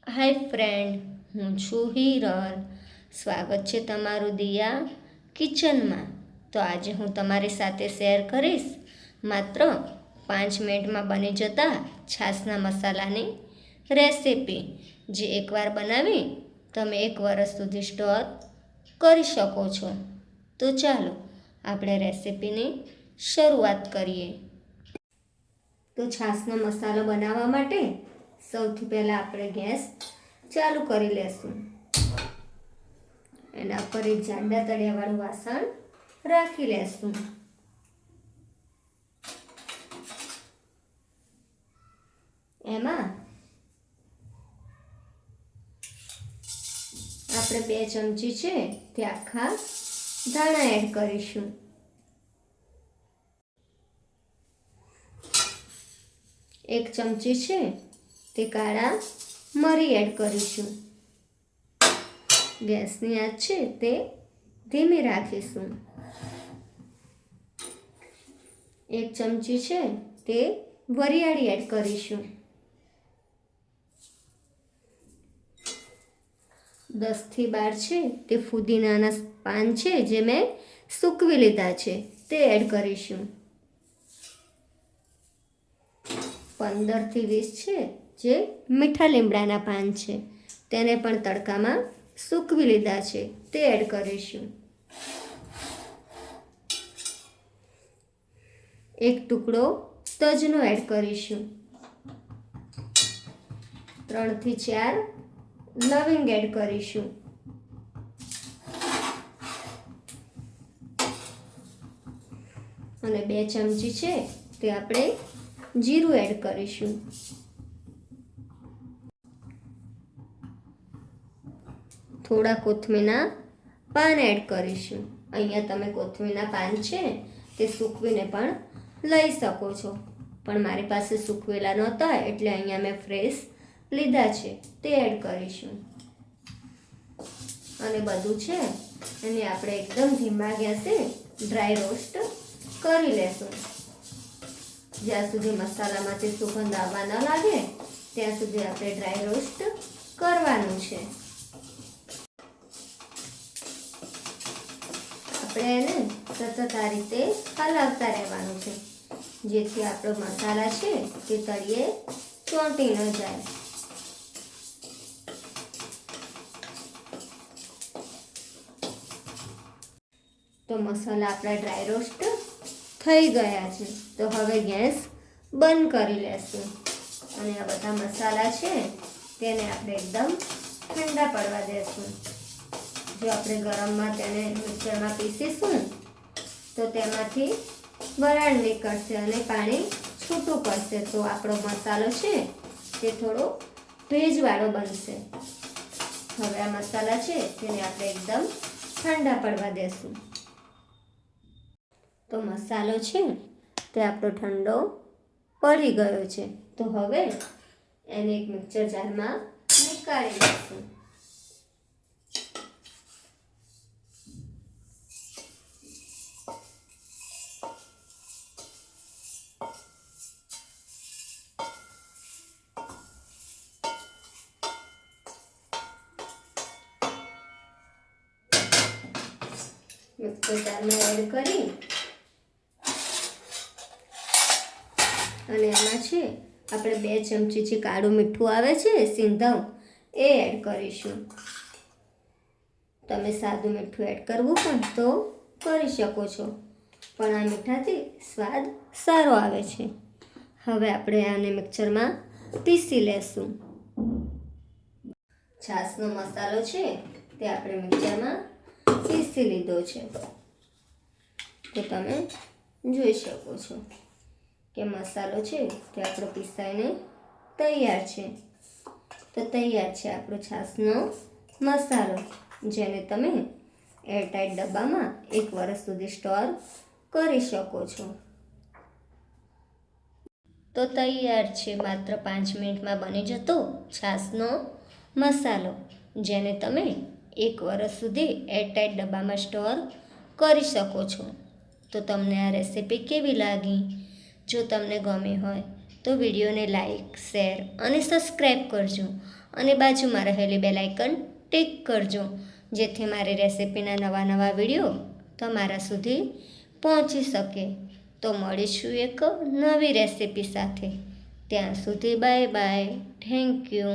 હાય friend, હું છું હિરલ. સ્વાગત છે તમારું દિયા કિચનમાં. તો આજે હું તમારી સાથે શેર કરીશ માત્ર 5 મિનિટમાં બની જતા છાશના મસાલાની રેસીપી, જે એકવાર બનાવી તમે 1 વર્ષ સુધી સ્ટોર કરી શકો છો. તો ચાલો આપણે રેસીપીની શરૂઆત કરીએ. તો છાશનો મસાલો બનાવવા માટે સૌથી પહેલાં આપણે ગેસ ચાલુ કરી લેશું. એના પર એક જાડા તળિયાવાળું વાસણ રાખી લેશું. એમાં આપણે 2 ચમચી છે તે આખા ધાણા એડ કરીશું. 1 ચમચી છે તે કાળા મરી એડ કરીશું. ગેસની આંચ છે તે ધીમી રાખીશું. 1 ચમચી છે તે વરિયાળી એડ કરીશું. 10 થી 12 છે તે ફુદીનાના પાન છે જે મેં સૂકવી લીધા છે તે એડ કરીશું. 15 થી 20 છે જે મીઠા લીમડાના પાન છે તેને પણ તડકામાં સૂકવી લીધા છે તે એડ કરીશું. 1 ટુકડો તજનો એડ કરીશું. 3 થી 4 લવિંગ એડ કરીશું. અને 2 ચમચી છે તે આપણે જીરું એડ કરીશું. થોડા કોથમીરના પાન એડ કરીશું. અહીંયા તમે કોથમીરના પાન છે તે સૂકવીને પણ લઈ શકો છો, પણ મારી પાસે સૂકવેલા નહોતા એટલે અહીંયા મેં ફ્રેશ લીધા છે તે એડ કરીશું. અને બધું છે એને આપણે એકદમ ધીમા ગેસે ડ્રાય રોસ્ટ કરી લેશું. જ્યાં સુધી મસાલામાંથી સુગંધ આવવા ન લાગે ત્યાં સુધી આપણે ડ્રાય રોસ્ટ કરવાનું છે. આપણે એને સતત આ રીતે હલાવતા રહેવાનું છે, જેથી આપણો મસાલા છે તે તળિયે ચોંટી ન જાય. તો મસાલા આપણા ડ્રાય રોસ્ટ થઈ ગયા છે. તો હવે ગેસ બંધ કરી લેશું અને આ બધા મસાલા છે તેને આપણે એકદમ ઠંડા પડવા દેશું. જો આપણે ગરમમાં તેને મિક્સરમાં પીસીશું તો તેમાંથી વરાળ નીકળશે અને પાણી છૂટું પડશે. તો આપણો મસાલો છે તે થોડો ભેજવાળો બનશે. હવે આ મસાલા છે તેને આપણે એકદમ ઠંડા પડવા દેશું. તો મસાલો છે તે આપણો ઠંડો પડી ગયો છે. તો હવે એને એક મિક્સર જારમાં નીકાળી લઈશું. મિક્સર જારમાં એડ કરી અને એમાં છે આપણે 2 ચમચી જે કાળું મીઠું આવે છે સિંધવ એ એડ કરીશું. તમે સાદું મીઠું એડ કરવું પણ તો કરી શકો છો, પણ આ મીઠાથી સ્વાદ સારો આવે છે. હવે આપણે આને મિક્સરમાં પીસી લેશું. છાશનો મસાલો છે તે આપણે મિક્સરમાં પીસી લીધો છે. તો તમે જોઈ શકો છો કે મસાલો છે તે આપણો પીસાઈને તૈયાર છે. તો તૈયાર છે આપણો છાશનો મસાલો, જેને તમે એરટાઈટ ડબ્બામાં 1 વર્ષ સુધી સ્ટોર કરી શકો છો. તો તૈયાર છે માત્ર 5 મિનિટમાં બની જતો છાશનો મસાલો, જેને તમે 1 વર્ષ સુધી એરટાઈટ ડબ્બામાં સ્ટોર કરી શકો છો. તો તમને આ રેસીપી કેવી લાગી? જો તમને ગમી હોય તો વિડીયોને લાઈક, શેર અને સબસ્ક્રાઈબ કરજો અને બાજુમાં રહેલી બેલ આઇકન ટિક કરજો, જેથી મારી રેસિપીના નવા વિડીયો તમારા સુધી પહોંચી શકે. તો મળીશું એક નવી રેસિપી સાથે. ત્યાં સુધી બાય બાય. Thank you.